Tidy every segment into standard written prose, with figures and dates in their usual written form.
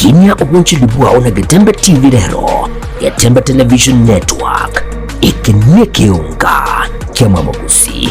Kinya obunchi libwao na Gatemba TV rero, Gatemba Television Network, ikinie kiunga kia mamagusi.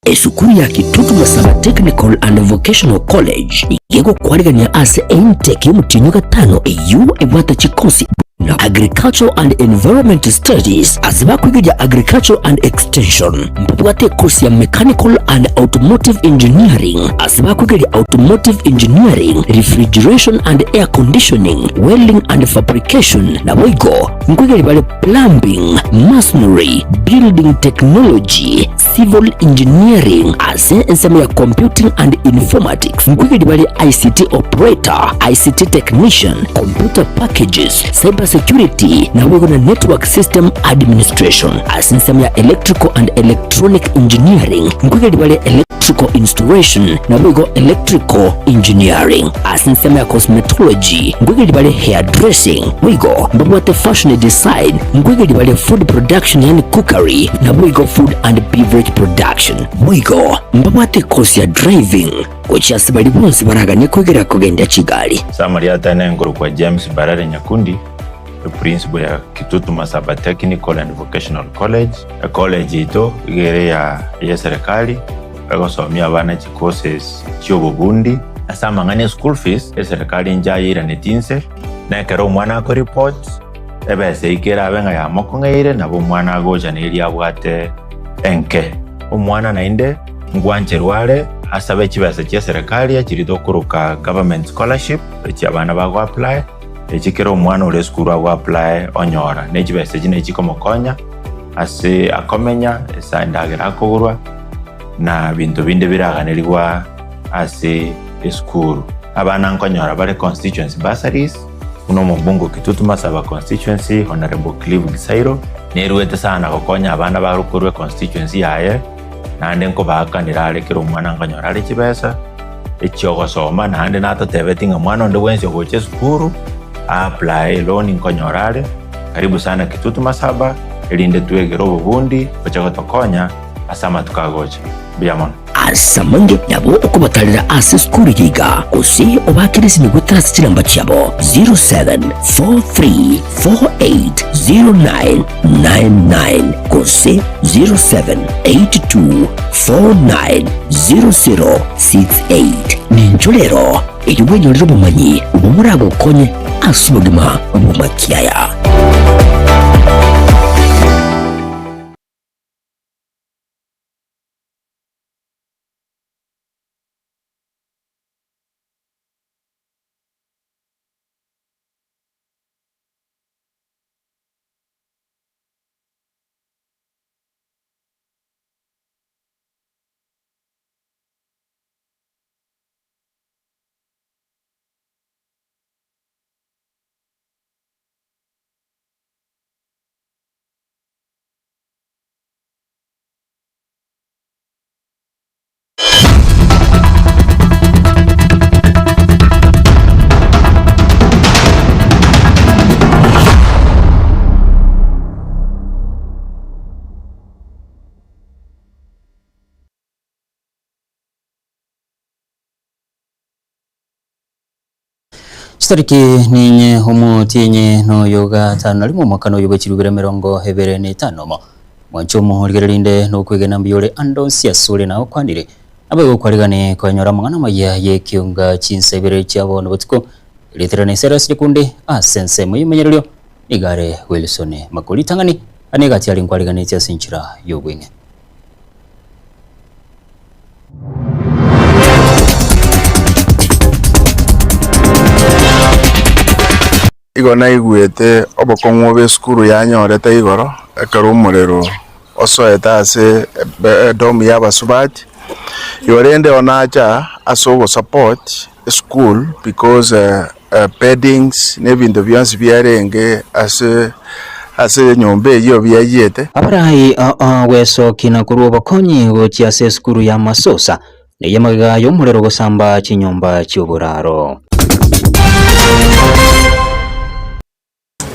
Esukuru ya Kitutu Masaba Technical and Vocational College yego kwarigania ase intake y'umutinyo gatano EU ebwata chikosi na Agricultural and Environmental Studies aziba kwiga Agricultural and Extension mbwate course ya Mechanical and Automotive Engineering aziba kwiga Automotive Engineering, Refrigeration and Air Conditioning, Welding and Fabrication na wigo nkwiga bale Plumbing, Masonry, Building Technology, Civil Engineering ase ensema ya Computing and Informatics nkwiga bale ICT Operator, ICT Technician, Computer Packages, Cyber Security na wigo na Network System Administration ase ensema ya Electrical and Electronic Engineering nkwiga bale Electrical Installation na wigo Electrical Engineering ase ensema ya Cosmetology nkwiga bale Hairdressing wigo mbwate Fashion Design nkwiga bale Food Production yani Cookery na wigo Food and Beverage Production wigo mbwate course ya Driving kuchia sibali bonsi baraganye kwegera kugenda Kigali. Samari atane ngoro kwa James Barare Nyakundi, principal ya Kitutu Masaba Technical and Vocational College. College ito igere ya serikali bagosomya abana chi courses cy'obubundi asama ngane school fees serikali njayira netinse na kero mwana ko report ebese ikera abenga ya mokongeire nabo mwana agoja neri abwate enke umwana nainde ngwancherwale asabe kibase kya serikali akirito kuruka government scholarship eki abana bago apply ekikero umwana ule school ago apply onyora nekibase kine kikomokonya ase akomenya esandagira akogurwa na bintu binde biraganirwa ase school abana nkonyora bale constituency bursaries uno mubungu Kitutu Masaba constituency Honorable Clive Gisairo neruwete sana kokonya abana barukurwe constituency yaye nande nko bakanira alekero umwana nkonyora ale kibesa ekyogosoma nande natotebetinga mwana ndo wense goche school apply loan nkonyora ale karibu sana Kitutu Masaba elinde tuegero obubundi bachagotokonya asama tukagocha biamon asamange nabo okubatalira ase skuru yiga osi obakirisi ni gutrasi kiramba cyabo 0743480999 kose 0782490068 ninjolero eyubwenyorero bumanyi ubumurago konye asubugima bumakiaya. Stariki ninye umutinye no yoga tano limo mwakano yoga chirubira mirongo hebere ni tano mwancho muhurigerinde no kwegena mbiyore andonsi asule na okwanire abago kwaligane kwanyora mangana maya ye kiunga chinsebere cyabo no butiko literane seras likunde asense muyimenyerero igare Wilson Makoli tangani anegati ali kwaligane cya sinchira yogwenge igona igwete obokongwo be skuru yanyorete igoro ekaro umurero osoeta ase dom y'abasubati yorende onacha aso support school because beddings n'ebintu byonse byarenge ase nyombe yo byayete abarayi weso kina kuri obokonyi gochi ase skuru ya Masosa neyamaga yo murero gosamba chinyomba cy'uburaro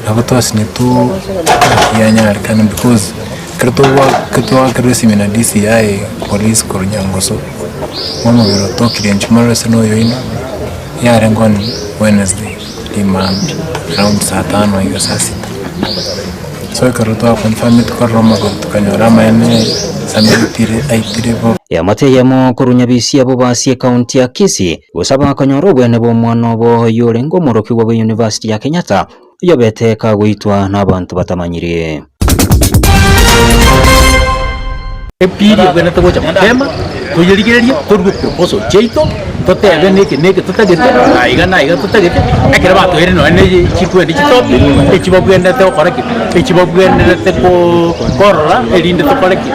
Abatos ni tu yanya kan because Kirtwa kirisi mina DCI police Kornyangoso. Mama wiro tokiri nchimara seno yoina. Yare ngoni Wednesday imambi around saa 5 hiyo saa 6. So kirtwa confirm it kwa Roma tukanyora ene samitire aitire bo. Yamate yamo kurunyabisi abo basi county ya Kisii gusaba kanyoro bwene bo mwana bo yore ngo moroki wa University ya Kenyatta yobete kagwitwa n'abantu batamanyiriye. Epiri bwene to gocha mutema tuyirigereria turgu proposal cheito totebe neke tutagete aiga tutagete akira bato ere no ene chikwendi chitopi echibabwende te okoreki echibabwende te ko korora elinde to koreki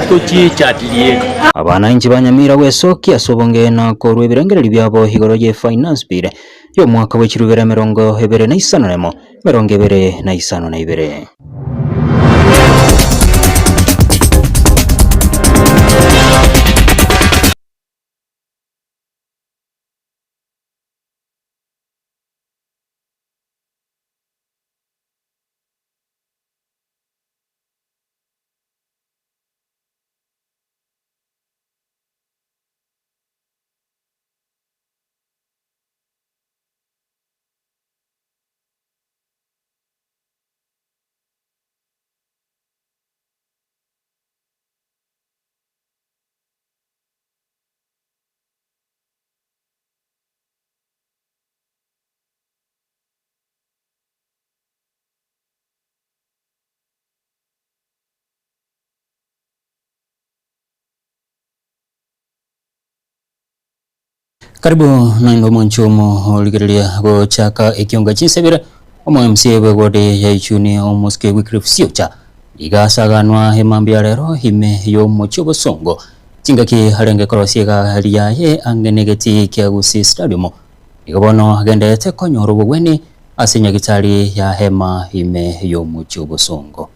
to chichatirie abana inchi banyamira gwesoki asobonge na korwe birengereri byabo higoro ye finance bill yo mwaka wa 2025 2022. Karibu naingo mwanchomo oligerelia go chaka ekionga chinsebera omo MCA begode ya ichuni omuske Wycliffe Siocha igasaganwa hemambia rero hime yo mochobo songo chingaki harenge korosiega halia ye angenegeti kiagusi stadium igabono agendete konyoro bugweni asinya gitari ya hema hime yo mochobo songo.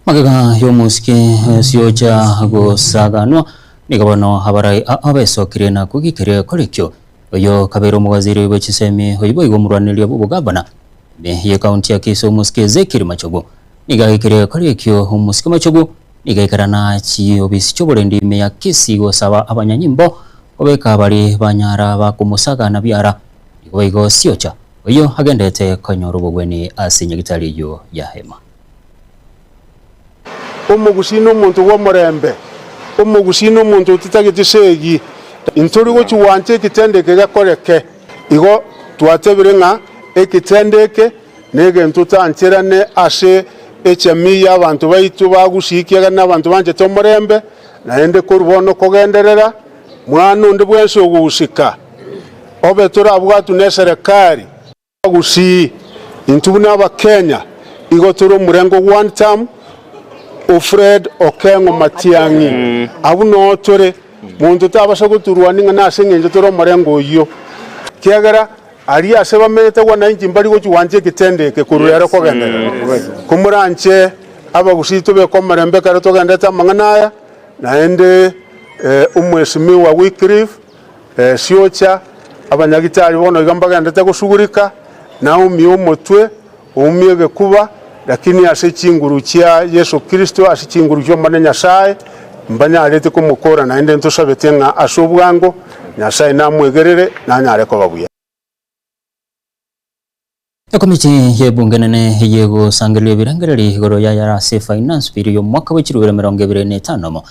Magaga yomuske Siocha go saganwa nigabono habarai abesokire na kugikere korekyo oyo kabero mugaziri w'ekisemi oyibo igomurwanirya bugabana ye county ya Kisii muske Zekiri Machogo nigahikere korekyo umuske Machogo nigahikarana chiyobisi choborendi me ya Kisii gosaba abanyanyimbo obeka bari banyara bakumusaga na byara igo Siocha oyo hagendete konyoro bugweni asinya gitari yo ya hema. Omugusino omuntu w'omurembe omugusino omuntu tutagitishegi inturi go chiwanje kitendeke gakoreke igo twatebire nga ekitendeke nege ntutanchirane ashe echami y'abantu baitu bagushikiaga n'abantu banje tomurembe naende kurubono kogenderera mwana undi bwense ogushika obe turabwatu ne serikali bagushi intubuna abakenya igo turi murengo one time Fred Okengo Matiangi abuno tore muntu tabasha guturwaninga nasengenje toro marengo yo kiagara ari aseba mete wana inji mbali go chiwanje kitendeke kuruyara ko gendera kumuranche abagusito be komarembe kare to gendeta manganaya naende umweshimiwa Wycliffe Siocha abanyagitari bono igamba gendeta gushugurika na umyo motwe umyege kuba lakini asechinguru chia Yesu Kristo asechinguru cyo mane Nyasaye mbanya alete ko mukora naende ntusabetenga ashobwango Nyasaye namwegerere nanyare ko babuya. Komiti y'ebunge nene yego sangelwe birangereri higoro ya yarase finance bill yo mwaka wa 2025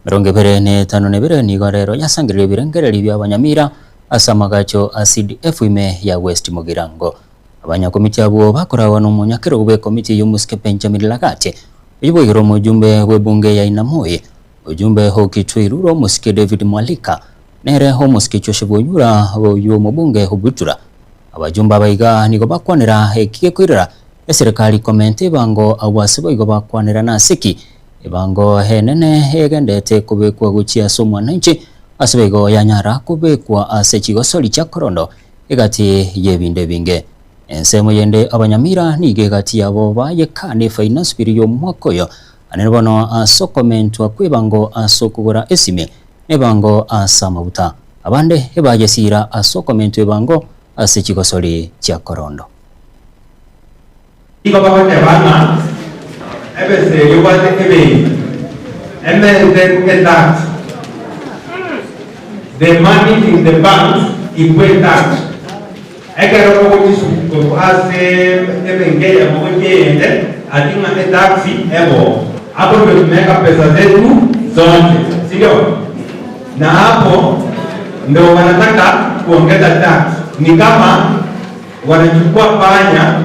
25 nigo rero yasangirire birengereri bya Abanyamira asamagacho CDF ime ya West Mugirango. Abanyakomiti abo bakorawa n'umunyakero gube komiti y'Omusike Benjamin Lagate uyoboye mujumbe w'ebunge ya Inamoye ujumbe hokitwiruro Omusike David Mwalika nere Omusike Choshibuyura yo mubunge hugutura abajumba baiga nigo bakwanira ekiye kwirira eserikali komente bango awasibo igo bakwanira nasiki ibango henene egendete kubekwa guchia somwananchi asibego yanyara kubekwa asechigosoli cha korondo igati yebinde binge ensemo yende Abanyamira nige gati yabo bayekane finance bill yo mwakoyo anebono asokomentwa kwebango asokugura esime nebango asamabuta abande ebajesira asokomentwe bango asechigosoli cha korondo iko bakote bana ebese yobate ebe the tax the money in the bank equate tax ekero ko ase ebenge ya mwenye atinga taxi ebo hapo ndio tumeweka pesa zetu zote, sio? Na hapo ndio wanataka kuongeza tax. Ni kama wanachukua panya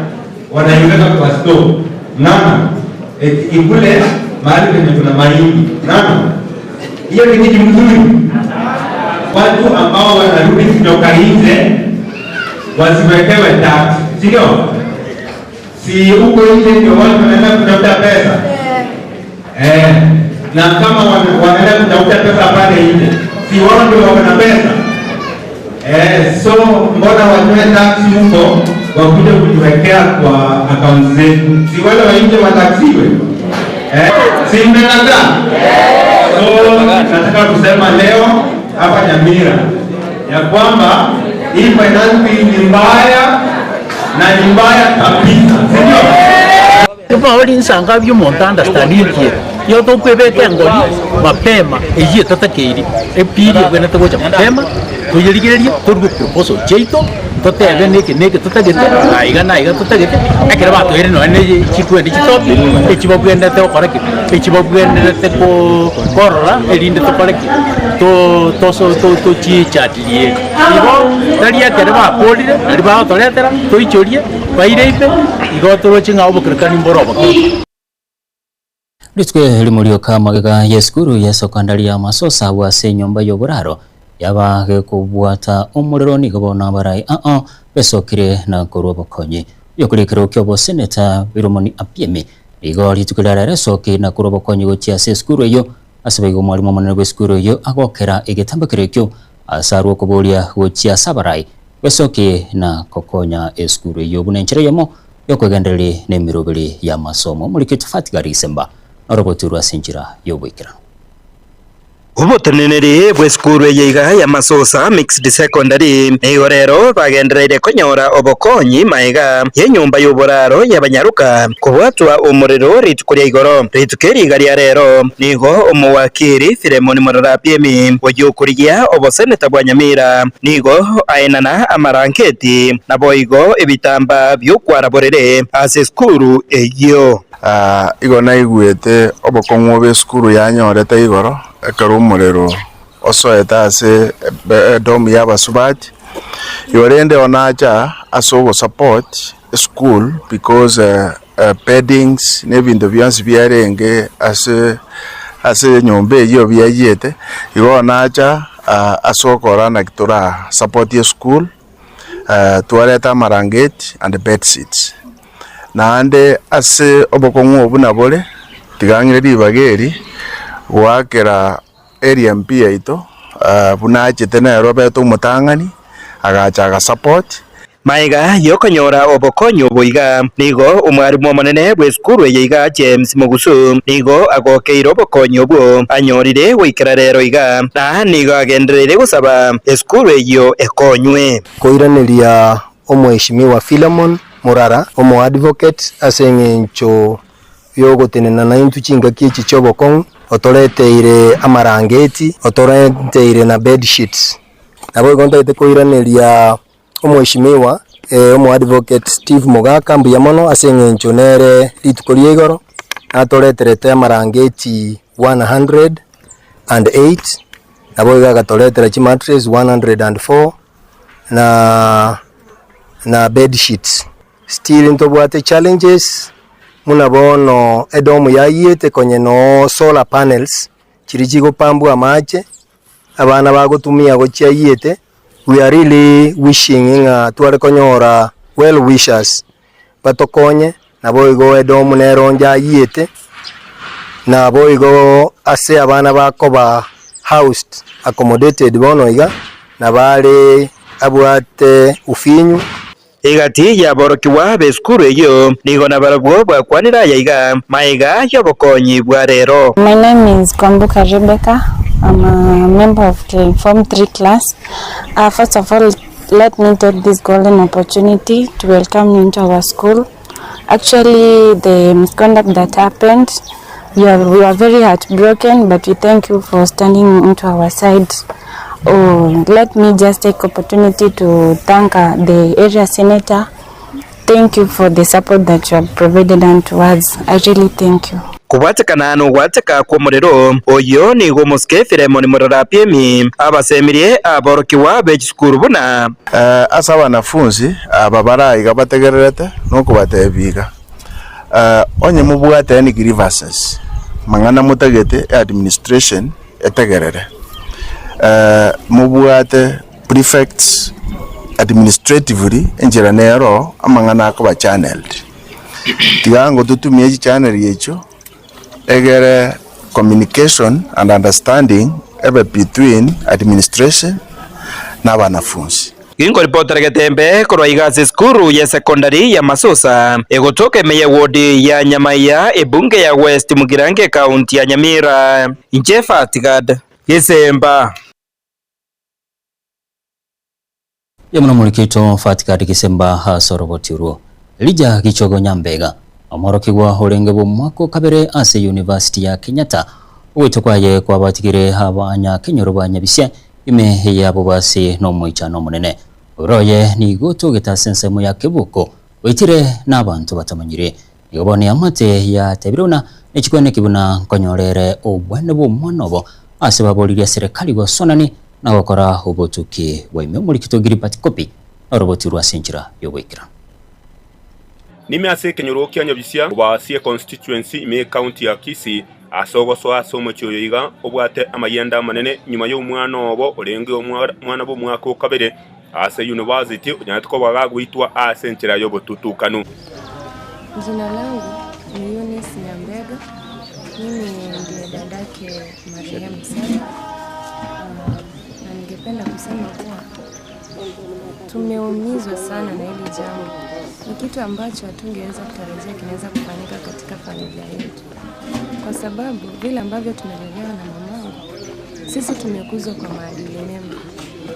wanaiweka kwa store. Naam. Ikule mahali penye kuna mahindi. Naam. Hiyo ni kitu mzuri. Watu ambao wanarudi kutoka nje wasiwekewe tax, sio? Si huko nje ndio watu wanaenda kutafuta pesa. Na kama wanaenda kutafuta pesa pale nje, si wao ndio wako na pesa. So mbona watoe tax huko wakuja kujiwekea kwa account zetu? Si wale wa nje wataksiwe? Si mnakataa? So nataka kusema leo hapa Nyamira ya kwamba hii finance ni mbaya na ni mbaya kabisa, sio? Kwa wali nsanga byo montanda standiki yo to kwebeke ngoli mapema eje tatakiri epiri bwena togocha mapema tuyirigireria turgu proposal cheito totebe neke tutagete aiga tutagete akira bato ere no ene chikwendi chitopi echibabwende te okoraki echibabwende te ko korora erinde to koraki to chi chatilie ibo daria kere ba polire ari ba toletera to ichorie baireipe igotoro chinga obukirkani mboroba Litwe limulio kama gega yeskuru ya sekondari ya Masosa wase nyumba y'oburaro yaba kubwata umuriro nigabona barai besokire na kurobokonye yokurekero kyobo seneta Biromoni Apieme igo litukira resoki na kurobokonye gochia seskuru yo asabego mwalimu munene weskuru yo agokera igetambakire kyo asarwo kubolia gochia sabarai besoki na kokonya eskuru yo bunenchere yamo yokugendere nemirobiri ya masomo mulikitu Fatigari Semba Oroboturwa Sinjira yobwikira Ubuteneneri bw'eskuru yeiga ya Masosa Mixed Secondary nigo rero bagendereire konyora obokonyi maiga yenyumba y'oburaro y'abanyaruka kubwatwa umuriro ritukuria igoro ritukeri garia rero nigo umuwakiri Filemoni Morara Apiemi wajukuriya oboseneta bwa Nyamira nigo aenana amaranketi nabo igo ebitamba by'okwaraborere ase skuru eyo igo naigwete obokong'o b'eskuru yanyorete igoro ekero umuriro osoete ase domu y'abasubati yorende onacha ase ogosupport school because beddings n'ebinto byonsi byarenge ase nyomba eyo byayete igo onacha ase okorana kitura support ye school twareta amarangeti and bed seats naende ase obokong'o obu nabore tigang'ire ribageri gwakera area mpia ito bunachete nero beto umutang'ani agacha agasupport maiga yokonyora obokonyo boiga nigo umwarimu omonene bw'eskuru yeiga James Mugusu nigo agokeire obokonyo bwo anyorire goikera rero iga na nigo agendereire gusaba eskuru eyo ekonywe koiraneria omweshimiwa Filemon Morara omo advocate aseng'encho yogotenena na intu chinga kichi chobokong otoreteire amarangeti otoreteire na bed sheets nabo igontaite koiraneria omweshimiwa omo advocate Steve Mogaka mbuyamono aseng'encho nere ritukuria igoro atoreterete amarangeti 100 108 nabo igagatoretera chi mattress 104 na bed sheets. Still ntobwate challenges muna bono edomu yayete konye no solar panels chiri gopambwa amache abana bagotumia gochiayete. We are really wishing nga tware konyora well wishers batokonye nabo igo edomu neronja yete nabo igo ase abana bakoba housed accommodated bono iga nabale abwate ufinyu igati yaborokiwa beskuru eyo nigona baragwo bwakwanira yaiga maiga yobokonyi bwa rero. My name is Kwambuka Rebecca. I'm a member of the Form 3 class. First of all, let me take this golden opportunity to welcome you into our school. Actually, the misconduct that happened, we are very heartbroken, but we thank you for standing into our side. Oh, let me just take opportunity to thank the area senator. Thank you for the support that you have provided unto us. I really thank you. Kubatekana no gwateka kwa muriro oyo ni gomuske Filemon Murara PMI abasemirie aborokiwa b'ekikuru buna asa abanafunzi ababara igabategererete no kubatebiga onye mubwate ni grievances mangana mutegete administration etegerere mubwate prefects administratively enjera nero amangana akoba channeled tigango tutumie channel yecho egere communication and understanding between administration na banafunzi. Ingo reporter getembe korwa igase skuru ya secondary ya Masosa egotoke meye wodi ya Nyamaiya ebunge ya West Mugirange county ya Nyamira Injefa Tigad Kisemba Yamuna mulikito Fatikadi Kisemba hasoroboti uruo Lija Kichogo Nyambega amorokigwa horenge bomwako kabere ase University ya Kenyatta uitokwaye kwa batigire habanya kenyorobanya bisya ime yabo basi no mwichano munene uroye ni goto getasensemo ya kebuko witire n'abantu batamanyire yobone amate ya tebirona ekikwene kibuna konyorere obwane bomwanobo ase babolire serikali gosonani na gukora ubutuki waime muri kitogiri patikopi roboti rwasinjira yobwikira Nime ase kenyoro kyanya bisya obasie constituency ime county ya Kisii asogoso asomo cyoyiga obwate amayenda manene nyuma y'umwana obo orenge omwana bo mwako kabere ase university unyatko bagagwitwa ase nchira yobotutukanu. Jina langu ni Eunice Nyambega. Mimi ndiye dadake marehemu sana. Na ningependa kusema kuwa tumeumizwa sana na hili jambo. Ni kitu ambacho hatungeweza kutarajia kinaweza kufanyika katika familia yetu. Kwa sababu vile ambavyo tumelelewa na mamangu, sisi tumekuzwa kwa maadili mema.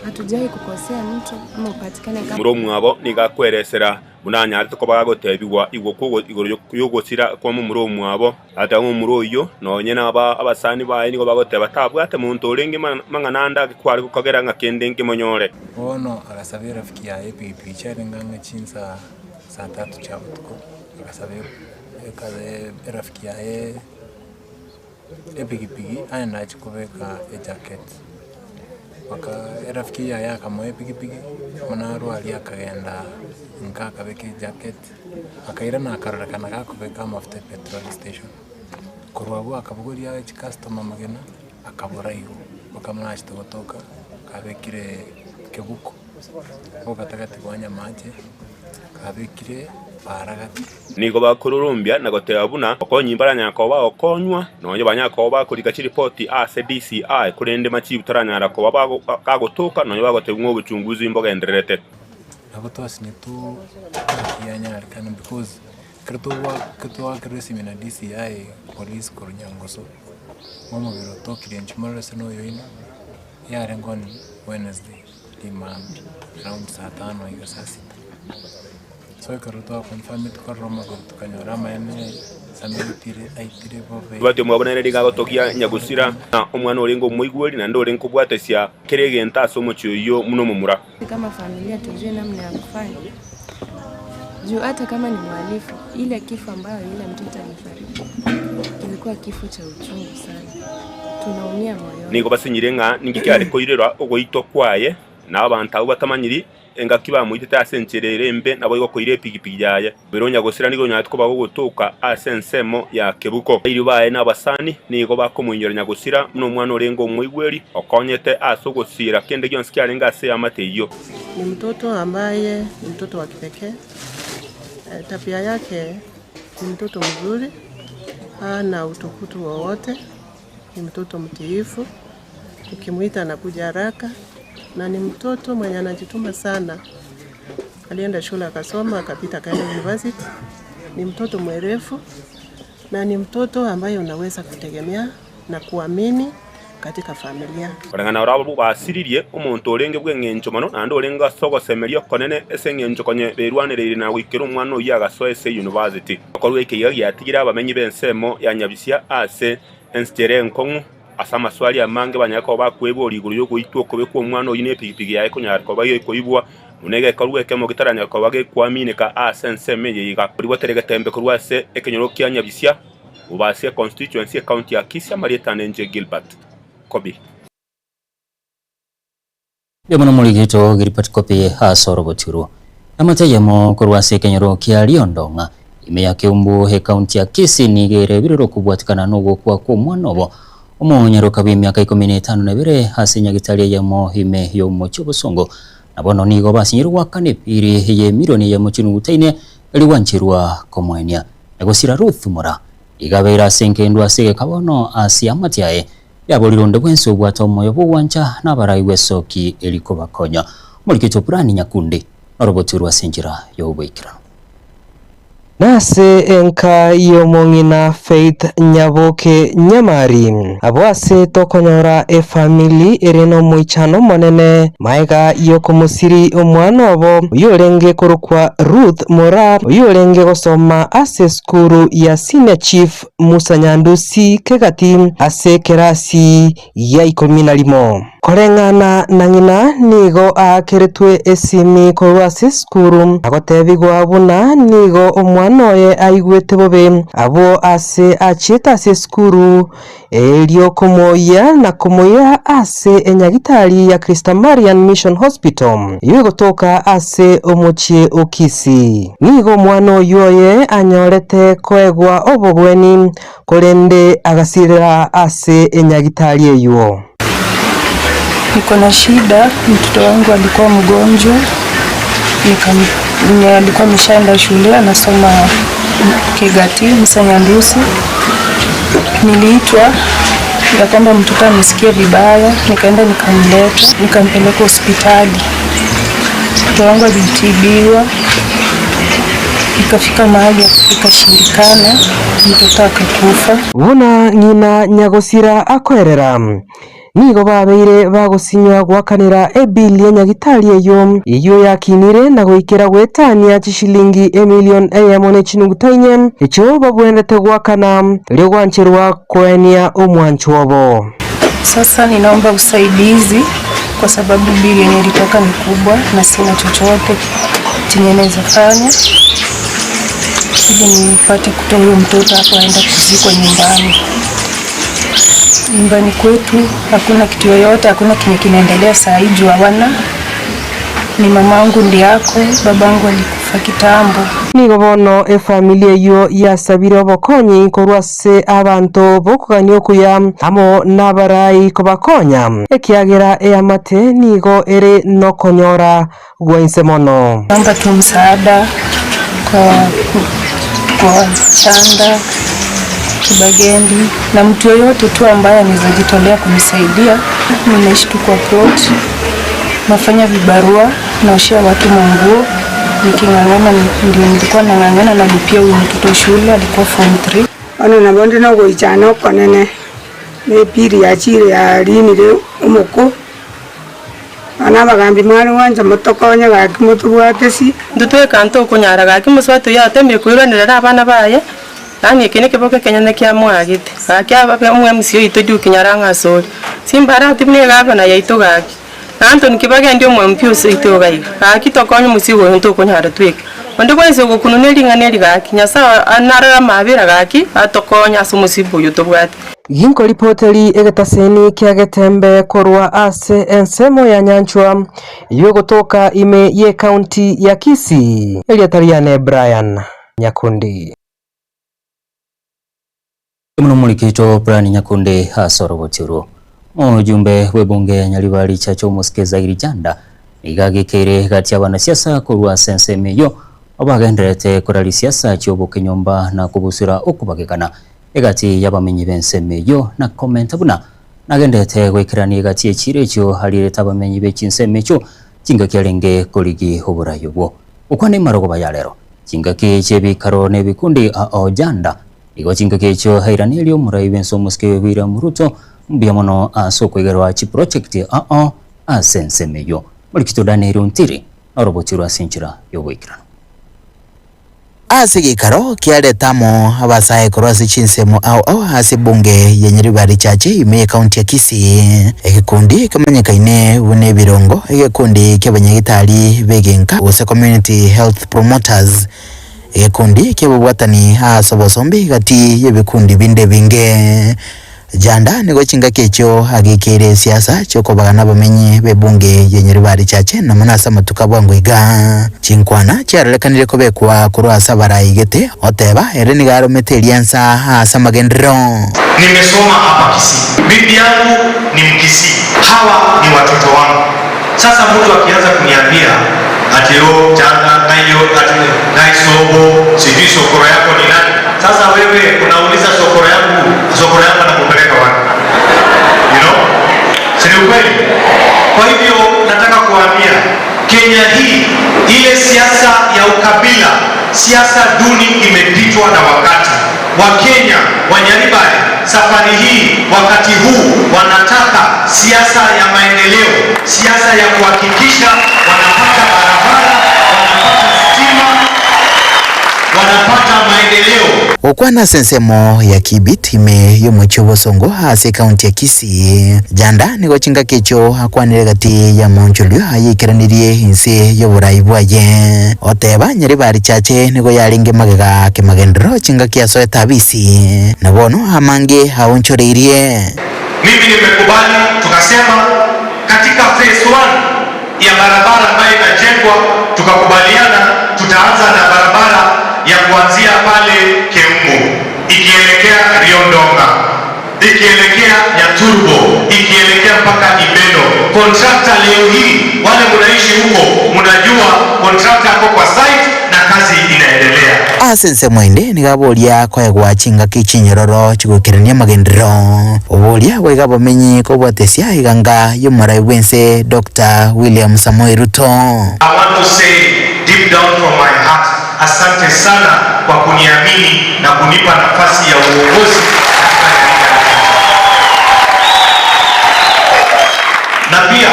Hatujai kukosea mtu ama upatikane kama muromu abo nigakweresera munanya ariko bagagotebigwa igwo kugo igoro yogosira kwa muromu abo ata muroyo nonye naba abasani baye nigo bagoteba tabwate muntu orenge mangananda kwari kukagera ngakende nkimonyore ono agasabira rafiki yae pipi charenganga chinsa saa 3 cha utuko agasabira kaze rafiki yae epigipigi aenda chikubeka jacket waka rafiki yae akamoe pigipigi munaru ali akagenda nkakabeke jacket akaira na akarakana kakubeka mafuta petrol station kurwabo akabugoria customer magena akabura iyo bakamwachi togotoka kabekire kebuko bogatagati gwanya maje kabekire baragati nigo bakururumbya nagoteba buna okonyimbara nyakoba okonywa nonye banyakoba kuri gachiri report ase DCI kurende machi utaranyara ko kagotoka nonye bagotebwa obuchunguzi imboga enderete abo twasine tu yanyara kana because kretowa kresi mina DCI police korunyangoso mama biro tokire nchimara seno yoina yare ngoni Wednesday imambi around saa 5 hiyo saa 6 so ikarutoa confirm it kwa Roma tukanyora maene samitire aitire bobe bate mwabona redi gagotokia nyagusira na omwana orengo muigweri na ndore nkubwatesia keregenta asomo cyoyo muno mumura kama familia tujue namna ya kufanya juu hata kama ni mwalifu ile kifo ambayo ile mtoto alifariki ilikuwa kifo cha uchungu sana. tunaumia moyo. Nigo basinyire nga ningikyari koirera ogoito kwaye na abantu abo batamanyiri engaki bamwitete asencherere mbe nabo igo koire pigipigi yaye bironya gosira nigo nyatko bagotuka asensemo ya kebuko iri baye n'abasani nigo bakomwinyora gusira no mwana orengo mwigweri okonyete asogosira kende gyonse kyarenga ase amateyo. Ni mtoto ambaye ni mtoto wa kipekee. Tabia yake ni mtoto mzuri, hana utukutu wowote, ni mtoto mtiifu, ukimuita anakuja haraka, na ni mtoto mwenye anajituma sana. Alienda shule akasoma, akapita kaenda university. Ni mtoto mwerefu na ni mtoto ambaye unaweza kutegemea na kuamini katika familia. Barangana urabo basiririe umuntu orenge bwengenjo mano nando orenga sogo semerio konene esengenjo konye berwanirire na wikero umwana oyagaso ese university. Akorwe ke yagiatigira abamenyi bensemo ya Nyabisia ase enstere nkongu asama swali amange banyako bakwebo liguru yo kuitwo kobe ko umwana oyine pigipigi yae kunyarko bayo koibwa unege karwe kemo gitaranya ko bage kwamine ka asenseme yiga kuri boterega tembe kurwase ekenyoro kya Nyabisia ubase constituency county ya Kisii Marieta Nje Gilbert Kobi. Yomono muligito Gilbert Kobi hasoro boturo. Amatayemo kurwase kenyoro kya Liondonga ime ya Kiumbu he county ya Kisii nigere biriro kubwatikana n'ugo kwa ko mwanobo omonyero kabi myaka 15 nebere hasinya gitali ya mohime yo mocho busongo nabono nigo basinyiro wakane piri ye milioni ya mochinu gutaine eliwanchirwa komwenya negosira Ruth Mura igabera senkendwa sege kabono asiamatiae yabolironde bwenso bwato moyo bwanja nabaraiwe soki eliko bakonya mulikito Brani Nyakundi norobotirwa senjira yo bwikira Nase enka yomongina Faith Nyaboke Nyamari abwase tokonyora family ereno muichano monene maiga yokomusiri omwana obo uyolenge korukwa Ruth Mora uyolenge gosoma ase skuru ya Senior Chief Musa Nyandusi kegati ase kerasi ya 11 korengana nangina nigo akeretwe esimi korwa ase skuru agotebigwa abuna nigo omwanoye aigwete bobe abo ase acheta ase skuru elio komoya na komoya ase enyagitari ya Christa Marian Mission Hospital iwe gotoka ase omochie okisi nigo mwano yoye anyorete koegwa obogweni korende agasirira ase enyagitari eyo. Niko na shida, mtoto wangu alikuwa mgonjwa, alikuwa ameshaenda shule, anasoma Kegati, Musa Nyandusi. Niliitwa ya kwamba mtoto amesikia vibaya, nikaenda nikamleta, nikampeleka hospitali. Mtoto wangu alitibiwa, ikafika mahali ikashindikana, mtoto akakufa. Vuna ngina Nyagosira akwerera nigo babeire bagosinywa gwakanira ebili nyagitari eyo yakinire na goikera gwetania chishilingi emilion eyamone chinugutainye echo babwendete gwakana leo gwancherwa kwenia omwanchobo. Sasa ninaomba usaidizi kwa sababu bili yenye ilitoka ni kubwa na sina chochote chenye naweza fanya ili nipate kutoa huyo mtoto hapo aenda kuzikwa nyumbani. Nyumbani kwetu hakuna kitu yoyote, hakuna kinye kinaendelea saa hii juu hawana. Ni mamangu ndiyako, babangu alikufa kitambo. Nigo bono familia yo yasabire obokonyi korwase abantu bokuganio kuya amo nabarai kobakonya ekiagera amate nigo ere no konyora gwense mono. Naomba tu msaada kwa chanda Kibagendi na mtu yoyote tu ambaye anaweza jitolea kunisaidia. Ninaishi tu kwa plot, nafanya vibarua, naoshia watu manguo, niking'ang'ana ndio nilikuwa nang'ang'ana na lipia huyu mtoto shule, alikuwa form 3. Ano na bondi no goichana konene ne piri ya chire ya linire umoko ana bagambi mwana wanja motokonya gaki mutubwatesi ndutwe kanto kunyara gaki muswatu yatemye kwiranira abana baye nani kene keboke kenyane kya mwagite gakya bamwe musio itoju kinyaranga sori simbara timne gaba na yaito gaki nanto nikibage ndio mwampyuse itogai gaki tokonye musigo nto kunyara tweke Wande kwa iso kukununeli nganeli gaki nyasa anara mabira gaki atokonya sumusibo yutobwati. ginko ripoteri egetaseni kia getembe korwa ase ensemo ya nyanchwa iyo gutoka ime ye county ya Kisii Eliatariane Brian Nyakundi muno mulikito Brian Nyakundi hasoro botiro mujumbe webunge nyalibali chacho musikeza irijanda igagikere gati abana siasa korwa sensemeyo abagenderete korali siasa cyobo kinyomba na kubusura okubagekana egati yabamenyi bensemeyo na komenta buna nagendete gwikirani egati ekirecho halireta abamenyi bekinsemecho kingakyalenge koligi oburayo bwo ukwane marogo bayalero kingake chebikaro nebikundi ojanda igo kingake cyo hairanilio murai benso muske William Ruto mbiamono asokwegerwa chi project asensemeyo mulikito Daniel Ntiri arobotiro asinchira yobwikirano ase gikaro kiaretamo abasae korwasi chinsemo au ase bunge ya Nyaribari chache ime kaunti ya Kisii egikundi kamanyikaine une birongo egikundi ky'abanyagitari begenka use community health promoters egikundi ky'abwatani asobosombi gati y'ebikundi binde binge janda nigo chinga kecho agikere siasa choko bagana bamenyi bebunge ya Nyaribari chache na manasa matuka bwangu iga chinkwana cyaralekanire ko bekwa kurwasa barayigete oteba ereni garo meteliansa hasa magendro. Nimesoma hapa Kisii, bibi yangu ni Mkisii, hawa ni watoto wangu. Sasa mtu akianza kuniambia atio janga nayo sobo sijui sokoro yako ni nani, sasa wewe unauliza sokoro yangu anakupeleka wapi? You know? Si ukweli? Kwa hivyo nataka kuambia Kenya hii ile siasa ya ukabila, siasa duni imepitwa na wakati. Wakenya wa Nyaribari safari hii wakati huu wanataka siasa ya maendeleo, siasa ya kuhakikisha wanapata barabara, wanapata stima, wanapata maendeleo. Okwana sensemo ya Kibit ime yomochobo songo hase kaunti ya Kisii janda nigo chinga kecho akwanire gati ya monchulio ayikeranirie inse yoburai bwaye oteba Nyaribari chache nigo yaringe magega ke magendro chinga kiaso etabisi nabono amange haonchoreirie. Mimi nimekubali, tukasema katika phase 1 ya barabara ambayo inajengwa tukakubaliana tutaanza na barabara ya kuanzia pale Keumbu ikielekea Riondonga, ikielekea Nyaturbo, ikielekea mpaka Ibeno. Contractor leo hii wale mnaishi huko mnajua contractor hapo kwa site na kazi inaendelea. Asense mwende nigaboria kwegwa chinga kichinyororo chigukirania magendero oboria wega bamenyi ko bwatesia iganga yomarai wense Dr. William Samoei Ruto. I want to say deep down from my heart, asante sana kwa kuniamini na kunipa nafasi ya uongozi na pia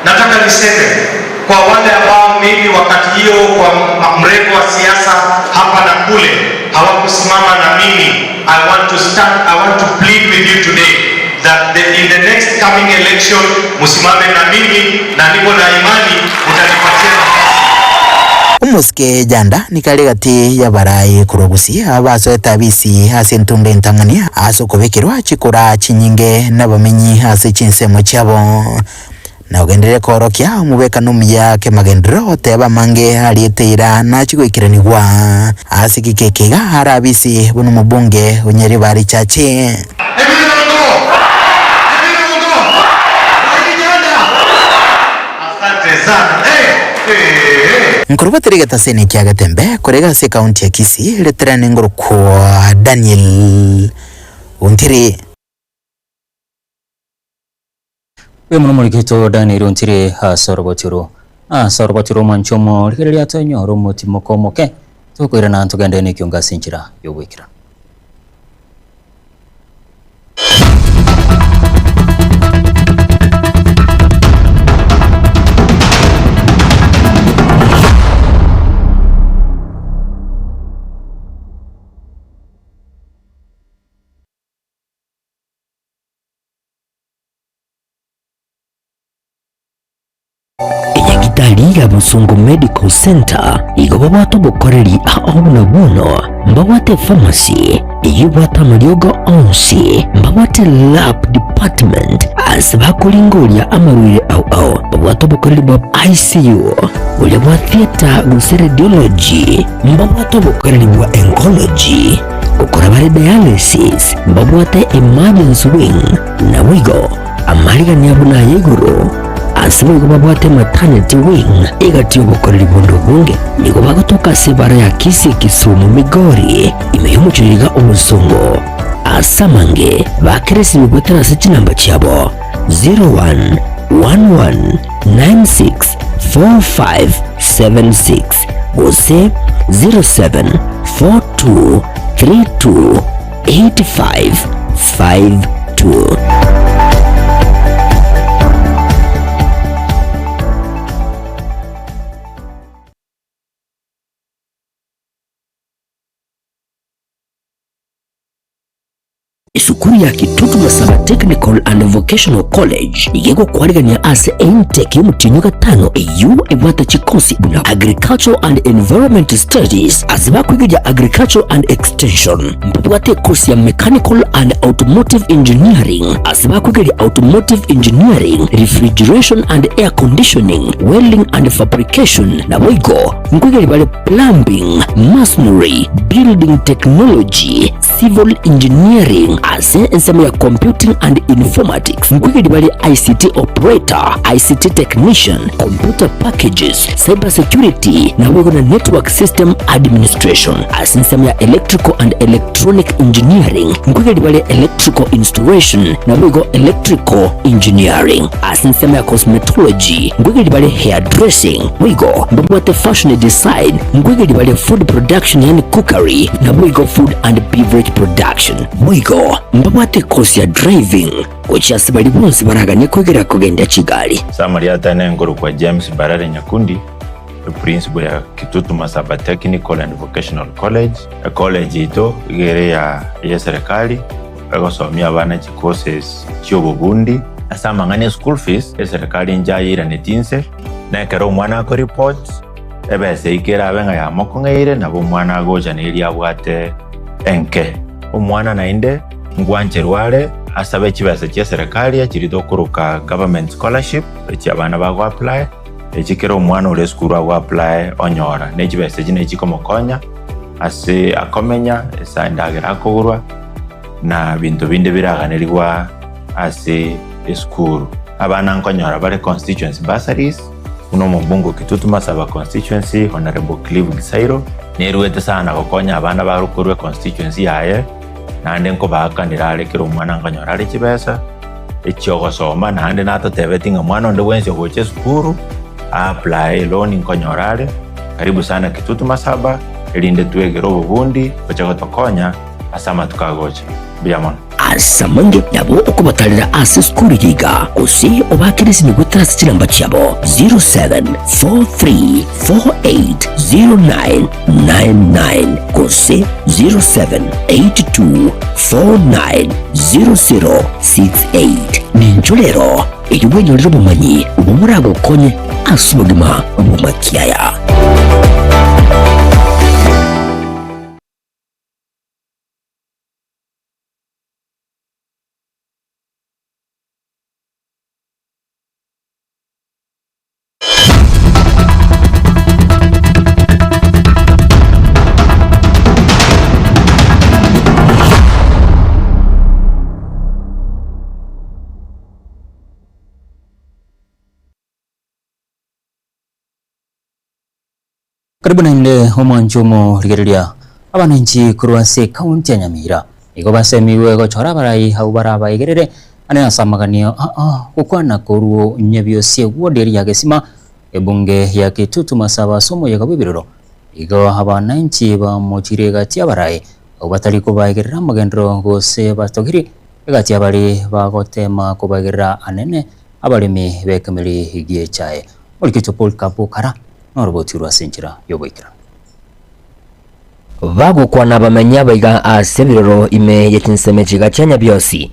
nataka niseme kwa wale ambao maybe wakati hiyo kwa mrengo wa siasa hapa na kule hawakusimama na mimi, I want to plead with you today that in the next coming election musimame na mimi na niko na imani utanipatia nafasi. Umuske janda nikali gati ya barai kurogusi abaso etabisi hase ntunga intangania aso kubekirwa chikura chinyinge nabamenyi hase chinsemo chabo na ugendere korokia mubeka numya ke magendro teba mange alieteira na chigwikiraniwa asikikekega harabisi bunu mubunge Nyaribari chache. Nkurubatiri gataseni kia gatembe kurega se kaunti ya Kisii letrani nguru kwa Daniel Ntiri. Wemuno mulikito Daniel Ntiri hasorobotiro manchomo likirelia tonyoro mutimo komoke tukwira na ntugende ni kyonga sinchira yobwikira. Eyagitali ya Busungu Medical Center igo babwata bukoreri aho buno mbabwate pharmacy iyubwata mariogo onsi mbabwate lab department asibakulingolia amarwire au babwata bukoreri bwa ICU ule bwa theater guse radiology mbabwata bukoreri bwa oncology ukora bari dialysis mbabwate emergency wing na wigo amarigani abuna yeguru asiwe babwate maternity wing igati ubukoreri bundo bunge nigo bagotoka sebara ya Kisi Kisumu Migori imeyumuchiriga umusungo asamange bakiresi bigotera sechi namba cyabo 0111964576 gose 0742328552. Isukuru ya Kitutu Masaba Technical and Vocational College igego kwarigania ase intake y'umutinyo gatano EU ebwata chikosi buna Agricultural and Environment Studies aziba kwiga Agricultural and Extension mbwate course ya Mechanical and Automotive Engineering aziba kwiga Automotive Engineering, Refrigeration and Air Conditioning, Welding and Fabrication na wigo mkwiga bale Plumbing, Masonry, Building Technology, Civil Engineering ase ensema ya Computing and Informatics mkwigedi bali ICT Operator, ICT Technician, Computer Packages, Cyber Security na wigo na Network System Administration ase ensema ya Electrical and Electronic Engineering mkwigedi bali Electrical Installation na wigo Electrical Engineering ase ensema ya Cosmetology mkwigedi bali Hairdressing wigo mbwate Fashion Design mkwigedi bali Food Production yani Cookery na wigo Food and Beverage Production wigo mbabwate kosi ya driving kuchasi bali bonsi baraganye kwegera kugenda Kigali. Samari atane ngoro kwa James Barare Nyakundi, principal ya Kitutu Masaba Technical and Vocational College. College ito igere ya serikali bagosomya abana courses cy'obubundi asama ngane school fees serikali njayira netinse na kero mwana ko report ebese ikera abenga ya mokongeire nabo mwana goja neri abwate enke umwana nainde ngwancherwale asabe kibasa kya serikali akirido kuruka government scholarship eki abana bago apply ekikero umwana ule school ago apply onyora nekibasa kine kikomokonya ase akomenya esandagira akogurwa na bintu binde biraganirwa ase school abana nkonyora bare constituency bursaries uno mubungo Kitutu Masaba constituency Honorable Clive Gisairo neruwete sana gokonya abana barukurwe constituency yaye nande nko bakanira alekero umwana nkanyora ari kibesa ekyogosoma nande natotebetinga mwana onde wense goche skuru apply loan nkonyorale karibu sana Kitutu Masaba elinde twegero obubundi bachaga tokonya asama tukagocha biyamon asamange nabo okubatalira ase skuru yiga usi obakirisi nigutara kiramba cyabo 0743480999 kose 0782490068 ninjolero eyubwenyorero bumanyi ubumurago konye asubugima bumakiaya. Karibu na inde omanchomo rigereria abananchi kurwase kaunti ya Nyamira igo basemiwe gochora barai hau baraba igerere ane asamaganio ukwana koruo nyebio sie woderi ya gesima ebunge ya Kitutu Masaba somo ya kabibiriro igo abananchi ba mochire gati abarai obatari ko baigerera magendro gose batogiri gati abari bagotema ko baigerera anene abarimi bekemeli higie chae olikito Paul Kabukara norbotirwa senjira yoboikira bagukwana bamenya baiga asebiroro ime yetinsemejiga cyanya byosi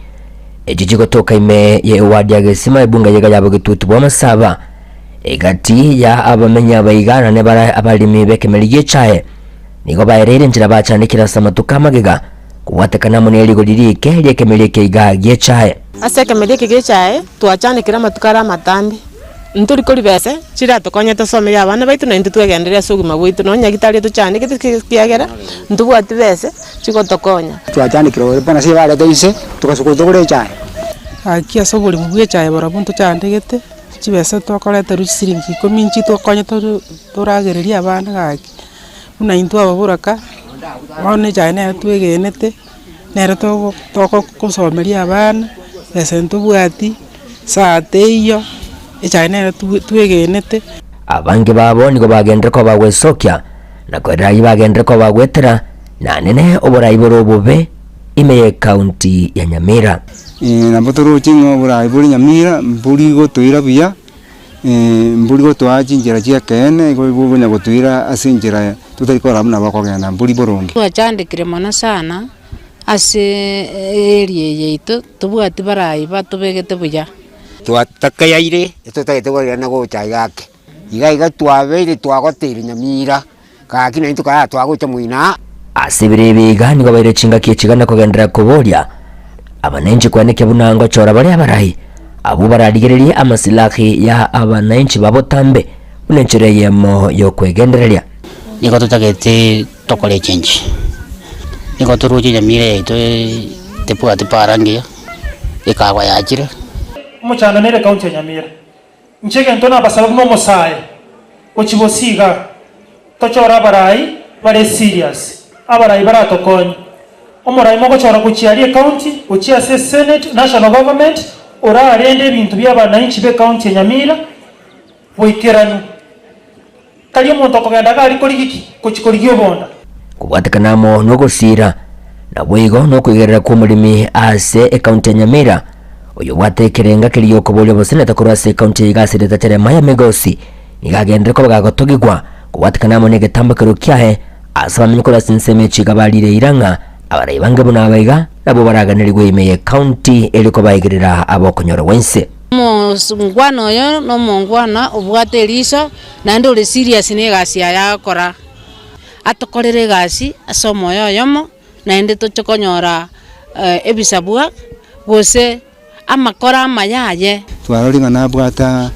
ejiji gotoka ime ye wadi ya gesima ibunga yega yabo Kitutu bwa Masaba igati ya abamenya baigana ne bara abalimi bekemeri gichae nigo baerere njira bacandikira samatuka magega kuwatekana muneli godirike lyekemeri keiga gichae ase kemeri gichae twacandikira matukara matambi nturi kuri bese chira tokonya tosomera abana baitu na ntitwegenderia sugima gwitu no nyagitari tucandike kiagera ntubwati bese chiko tokonya twacandikira bana se bare teise tukasukuru kuri chae akia sobori mubwe chae bara buntu candikete chibese tokorete rusiringi kominchi tokonya turagereria abana gaki una intu ababuraka maone chae ne twegenete nero toko kusomeria abana bese ntubwati saateyo ichaine twegenete abange babo nigo bagendere ko bagwesokia na kwerayi bagendere ko bagwetera na nene oborayi borobube imeye county ya Nyamira na botoro chingo oborayi buri Nyamira mburi go tuira biya mburi go twachinjira cia kene igo bubunya gutwira asinjira tutarikora muna bakogenda mburi borongi twacandikire mono sana ase area yaitu tubwati barayi batubegete buya twatakayaire tutagete gorira na gocha yake iga twabeire twagotira Nyamira kaki na ntuka twagocha muina asibire biga nigo baire chinga kichigana kugendera kuboria abanenji kwanike bunango chora bari abarayi abo bararigererie amasilahi ya abanenji babotambe unenchereyemo yo kwegendereria nigo tutagete tokole change nigo turuje Nyamira ito tepua tiparangia ikagwa yachire muchana nere kaunti ya Nyamira nchege ntona basaba no mosaye ochibosiga tochora barayi bare serious abarayi baratokonya omorayi mo gochora kuchiarie county uchia se senate national government ora arende bintu by'abananchi be county ya Nyamira boikeranu kali omuntu okogenda gali koligiki kuchikorigio bonda kubwatakanamo no gusira na bwigo no kwigerera ku mulimi ase county ya Nyamira uyu watekerenga kiriyo kubolya boseneta kurase county igasire tatere maya megosi igagendere ko bagagotogigwa kuwatikana nege tambakiro kyahe asaba minyukora sinseme chigabalire iranga abarayi bange buna abayiga nabo baraganirirwe imeye county eliko bayigerera abokonyora wense mungwano yo no mungwana ubwate liso nandi uri serious ne gasi yakora atokorere gasi asomo yoyomo naende tochokonyora ebisabua bose amakora mayaye twaroringa nabwata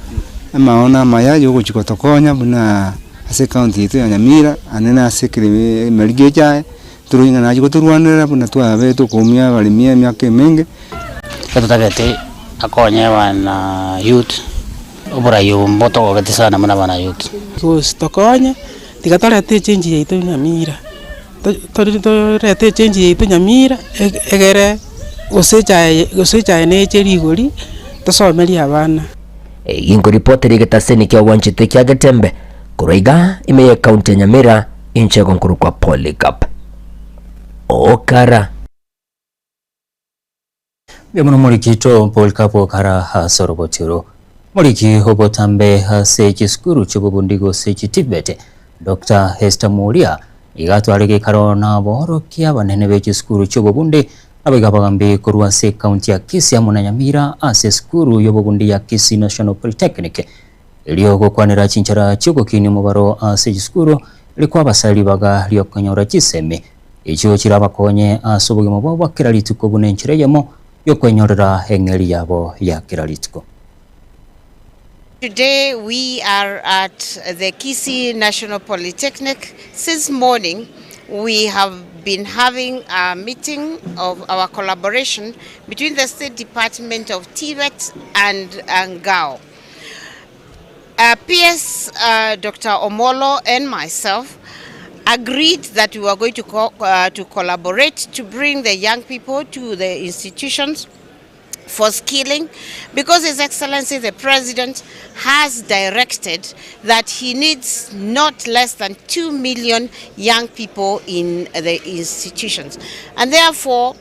amaona mayaye uguchiko tokonya buna ase county itu ya Nyamira anena asekire merige chae turuinga nacho turwanira buna twabe tukumia balimia myake menge tutagete akonya bana youth obora yo mboto ogete sana muna bana youth tokonya tigatara te change yitu Nyamira torete change yitu Nyamira egere usecha ne cherigori tosomeria abana ingo reporter igetaseni kya wanchite kya Gatembe kureiga imeye county ya Nyamira inche konkuru kwa Polycarp Okara Byamuno murikito Polycarp Okara hasorobotiro muriki hobotambe hase kiskuru chobobundigo se Tibet Dr. Hester Muria igatwarege karona boro kya banene be kiskuru chobobundi abiga bagambe kurwa se county ya Kisii ya Nyamira ase skuru yobogundi ya Kisii National Polytechnic iliyo gukwanira chinchara cyugo kini mubaro ase skuru ilikuwa basali baga liyo kanyora kiseme icho kirabakonye asubuge mu bwa kiralituko bunenchireyemo yo kwenyorera engeri yabo ya kiralituko. Today we are at the Kisii National Polytechnic. Since morning we have been having a meeting of our collaboration between the State Department of Tibet and Ngao. PS Dr. Omolo and myself agreed that we were going to collaborate to bring the young people to the institutions for skilling, because His Excellency the President has directed that he needs not less than 2 million young people in the institutions. And therefore,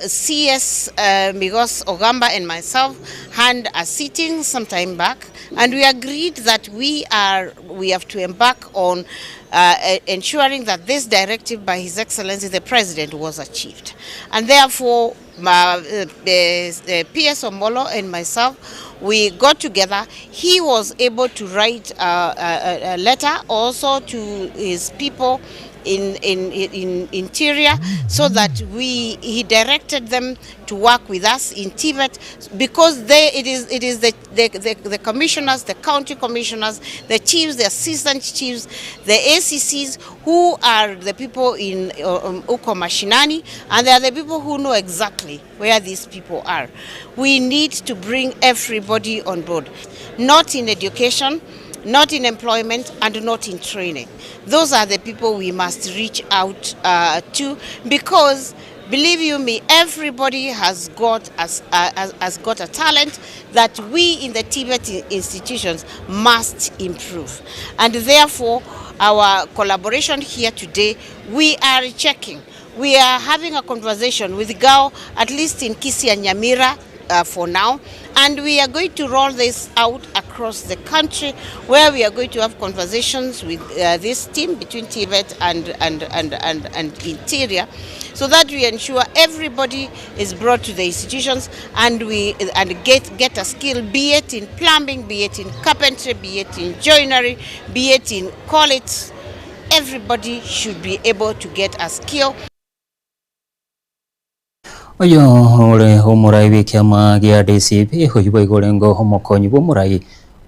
CS Migos Ogamba and myself had a sitting some time back, and we agreed that we have to embark on ensuring that this directive by His Excellency the President was achieved. And therefore, PS Omolo and myself we got together. He was able to write a letter also to his people in interior, so that he directed them to work with us in Tibet, because it is the commissioners, the county commissioners, the chiefs, the assistant chiefs, the ACCs who are the people in uko mashinani, and they are the people who know exactly where these people are. We need to bring everybody on board, not in education, not in employment, and not in training. Those are the people we must reach out to, because believe you me, everybody has got a talent that we in the Tibet institutions must improve. And therefore, our collaboration here today, we are checking. We are having a conversation with Gao, at least in Kisii and Nyamira, for now, and we are going to roll this out across the country, where we are going to have conversations with this team between Tibet and interior, so that we ensure everybody is brought to the institutions and get a skill, be it in plumbing, be it in carpentry, be it in joinery, be it in college. Everybody should be able to get a skill. Oyo ore homurai w'ikiama gia DCP hoyuba igorengo homokonyi b'omurai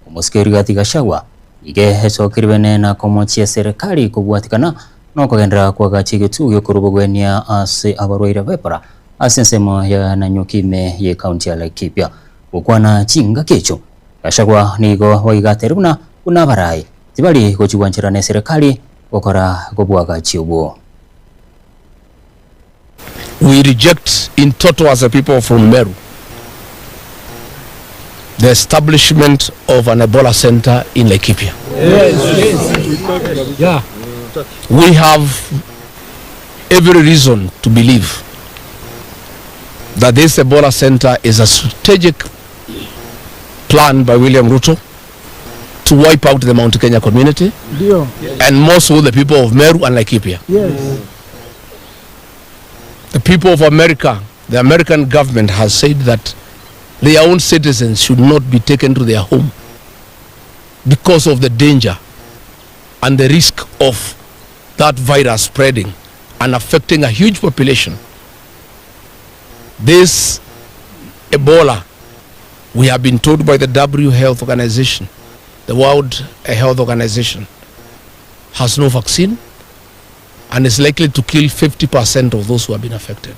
umusikeri Gachagua igehecokirwene na komochia serikali kubwatikana no kugendera kwagachi gituyo kurubugwenia ase abarwaire bepara ase nsemo ya nanyukime ye county ya Laikipia ukwana chinga kecho Gachagua nigo waigateruna unabarai tibali gochigwanchira ne serikali gukora gobwagachi ubo. We reject in total as a people from Meru the establishment of an Ebola center in Laikipia. Yes. Yeah. We have every reason to believe that this Ebola center is a strategic plan by William Ruto to wipe out the Mount Kenya community, and more so the people of Meru and Laikipia. Yes. The people of America, the American government has said that their own citizens should not be taken to their home because of the danger and the risk of that virus spreading and affecting a huge population. This Ebola, we have been told by the WHO Health Organization, the World Health Organization, has no vaccine and is likely to kill 50% of those who have been affected.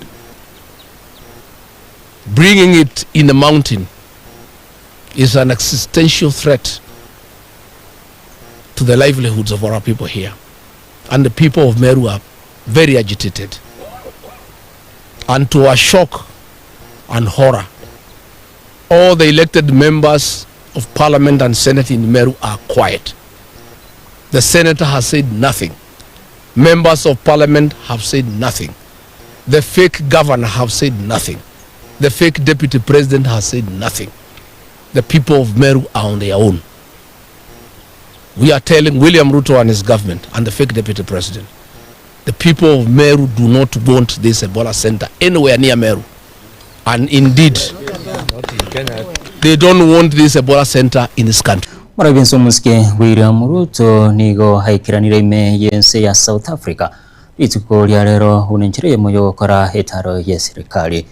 Bringing it in the mountain is an existential threat to the livelihoods of our people here. And the people of Meru are very agitated. And to our shock and horror, all the elected members of Parliament and Senate in Meru are quiet. The Senator has said nothing. Members of Parliament have said nothing. The fake governor have said nothing. The fake deputy president has said nothing. The people of Meru are on their own. We are telling William Ruto and his government and the fake deputy president, the people of Meru do not want this Ebola center anywhere near Meru. And indeed, they don't want this Ebola center in this country. Marabenso muske William Ruto nigo haikiranire ime yense ya South Africa ituko lya rero unenchire moyo kora hetaro ya serikali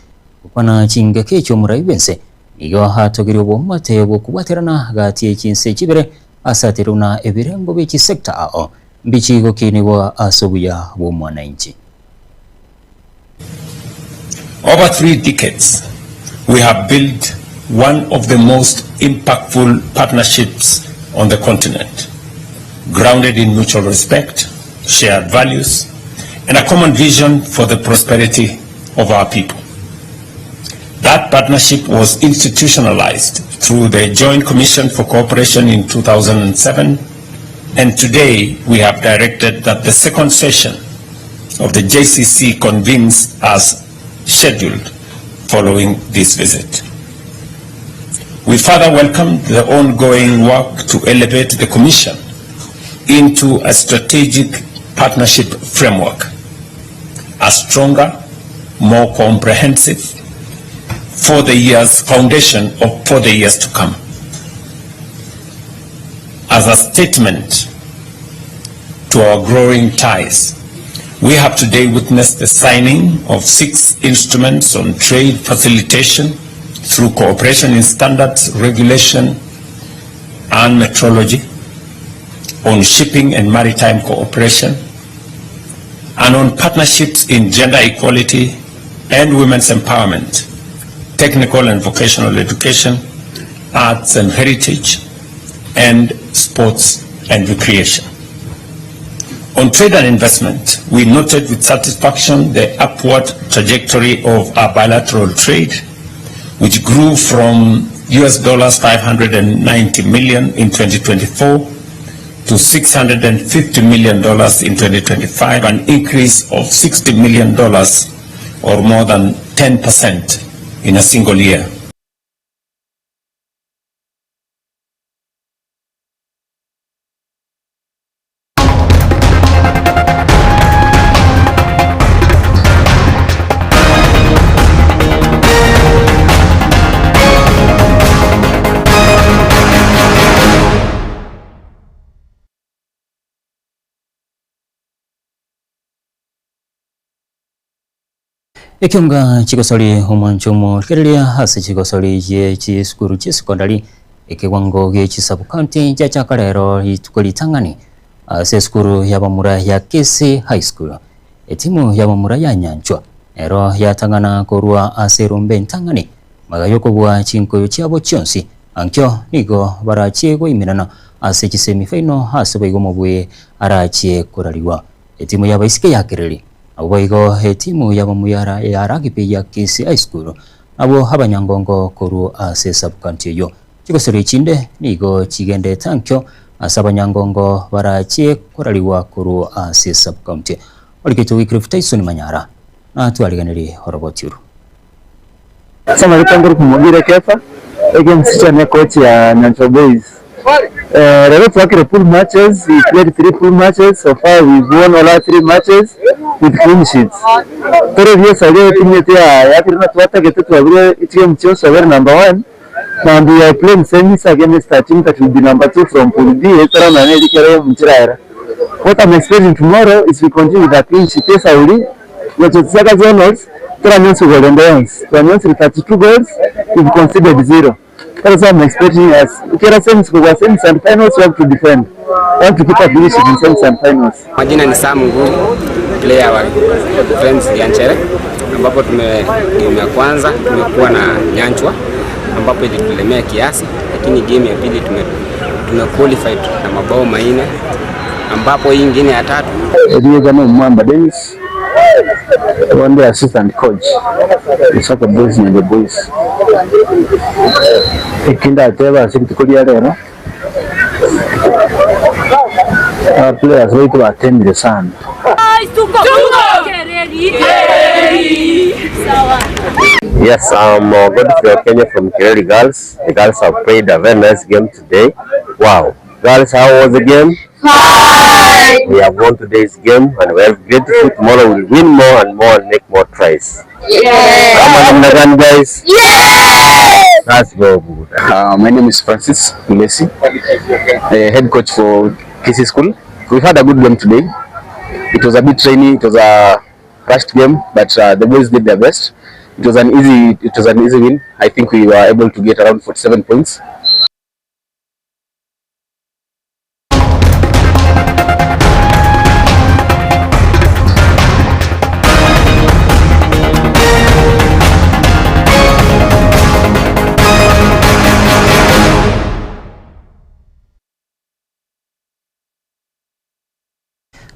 ukwana chinga kecho murabense nigo hatogiri obomate bokubaterana gati chinse chibere asatiruna ebirembo biki sector ao bichi gokini wa asobuya bo mwananchi. Over 3 decades we have built one of the most impactful partnerships on the continent, grounded in mutual respect, shared values, and a common vision for the prosperity of our people. That partnership was institutionalized through the Joint Commission for Cooperation in 2007, and today we have directed that the second session of the JCC convenes as scheduled following this visit. We further welcome the ongoing work to elevate the Commission into a strategic partnership framework, a stronger, more comprehensive, for the years, foundation for the years to come. As a statement to our growing ties, we have today witnessed the signing of 6 instruments on trade facilitation through cooperation in standards, regulation, and metrology, on shipping and maritime cooperation, and on partnerships in gender equality and women's empowerment, technical and vocational education, arts and heritage, and sports and recreation. On trade and investment, we noted with satisfaction the upward trajectory of our bilateral trade, which grew from $590 million in 2024 to $650 million in 2025, an increase of $60 million or more than 10% in a single year. Ikiunga chikosoli umonchomo likirelia hasi chikosoli ye chiskuru chisekondari ikiwango ge chisabu county ja chakalero itukolitangani ase skuru yabamura ya Kisi High School etimu yabamura ya Nyanchwa ero yatangana korua ase rumbe ntangani magayoko bwa chinkoyo cyabo cyonsi ankyo nigo barachiego imirana ase chisemifaino hasi baigomo bwe arachie koraliwa etimu yabaisike yakireli abo igo etimu yabamuyara ya rugby ya Kisi High School abo abanyangongo koru ase sub county yo chikosori chinde nigo chigende tankyo asabanyangongo barachie koraliwa koru ase sub county olikito Wycliffe Tyson Manyara atwaliganiri horobotiru sama litanguru kumugire kefa against chane coach ya Nyanchwa Boys. Rero twakire pool matches, we played 3 pool matches. So far we've won all our 3 matches with clean sheets. Tore vio sale timu yetu ya kirina tuwata getu tuwabire itiyo mchio sawer number 1 and we are playing semis against a team that will be number 2 from pool B. Etara na nedi kere mchiraera. What I'm expecting tomorrow is we continue with a clean sheet. Sauri yachotsaka zonals tera nyonsi golden lions. Tera nyonsi 32 goals, we've conceded 0. That's what I'm expecting us. Ukira semis kwa semis and finals, we have to defend. We have to keep a clean sheet in semis and finals. Majina ni Sam Ngumu, player wa Friends Lianchere, ambapo game ya kwanza tumekuwa na Nyanchwa ambapo ilitulemea kiasi, lakini game ya pili tume qualified na mabao 4 ambapo hii nyingine ya tatu Diego Mwamba Dennis, one day assistant coach, the soccer boys and the boys. Ikinda teba sikitukulia lero. Our players wait to attend the sun. Yes, I'm Godfrey Kenya from Kireli Girls. The girls have played a very nice game today. Wow. Girls, how was the game? Fine. We have won today's game and we have great hope tomorrow we'll win more and make more tries. Yeah. Come on, again, guys. Yes. That's very good. My name is Francis Ulesi, head coach for Kisi School. We had a good game today. It was a bit rainy. It was a rushed game, but the boys did their best. It was an easy win. I think we were able to get around 47 points.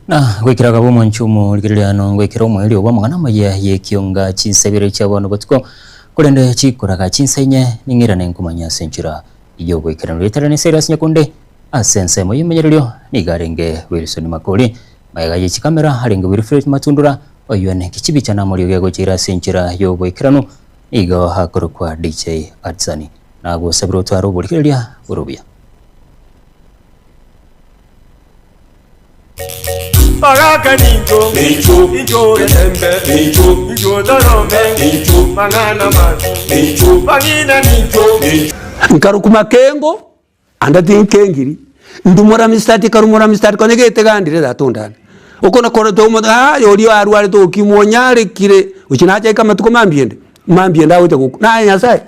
na gwikira gabo monchumo ligirano gwikira omweli oba mwana maya yekionga chinsebere chabano batuko kurende chikoraga chinsenye ningirane nkumanya senchira iyo gwikira litara ne serious nyakunde asense mo yimenyererio nigarenge Wilson Makoli mayaga yichi kamera harenge Wilfred Matundura oyone kichibicha na muri yego chira senchira yo gwikirano igo hakorokwa DJ Adsani na go sabro twaro bulikiria burubia Baraka ninjo ninjo etembe ninjo dorome mangana man bangina ninjo nkarukuma kengo andati nkengiri ndumura mistati karumura mistati konegete gandire datondana ukona kore to mo yori arware to kimonyare kire uchinacha kama tuko mambiende awete kuku na nyasai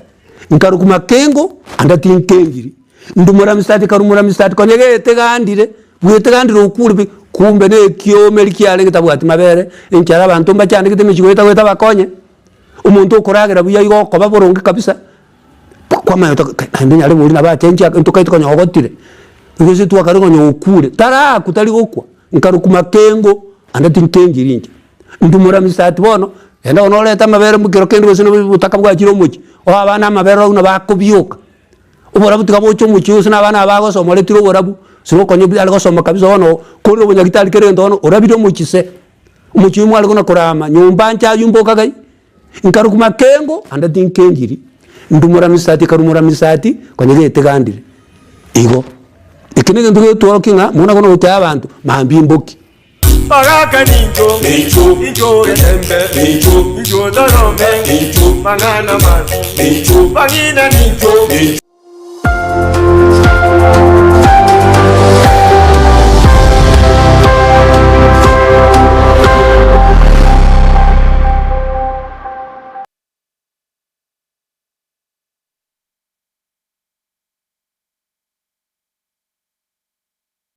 nkarukuma kengo andati nkengiri ndumura mistati karumura mistati konegete gandire bwete gandire ukuri kumbe ne kyo melikiale kitabwati mabere enchara abantu mbachane kitemichweta weta bakonye umuntu ukuragira buya igoko baboronge kabisa kwa mayo ndenya ale muri nabatenja ntukaitiko nyogotire ngeze tu akaringo nyokure tara kutali gokwa nkarukuma kengo andati nkengirinje ndumura misati bono enda onoleta mabere mukiro kendo bosino butaka bwa kiro muki o abana mabere una bakubyuka ubora butika bocho muki usina abana bago somole tiro borabu sino konye byali gosoma kabisa wono kuri bunyagitali kerendo ono orabiro muki se muki mwali kuna kurama nyumba ncha yumbo kagai nkarukuma kengo andati nkengiri ndumura misati karumura misati konye tegandire igo ikinege nduge tuorokinga muna kono uta abantu mambi mboki Baraka ninjo ninjo etembe ninjo dorome mangana man bangina ninjo